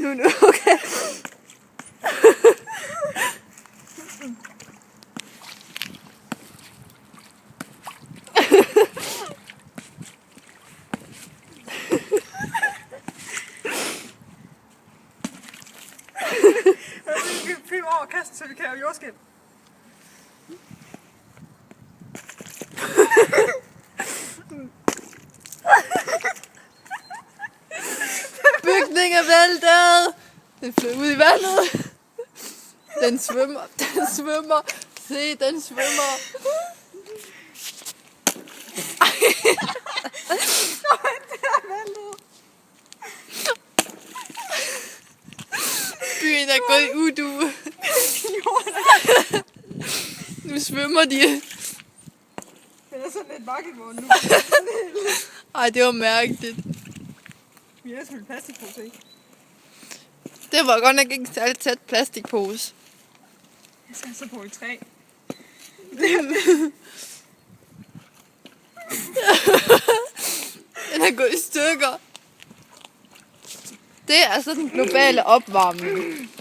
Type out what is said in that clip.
Nu, okay. Vi filmer over kassen, så vi kan have jordskæld. Bygningen er væltet. Den fløj ud i vandet. Den svømmer. Den svømmer. Se, den svømmer. Byen er gået i udue. Nu svømmer de. Den er sådan lidt vakkevågen nu. Ej, det var mærkeligt. Vi har smidt plastikpose, ikke? Det var godt nok ikke en særlig tæt plastikpose. Jeg skal så på et træ. Den er gået i stykker. Det er altså den globale opvarmning.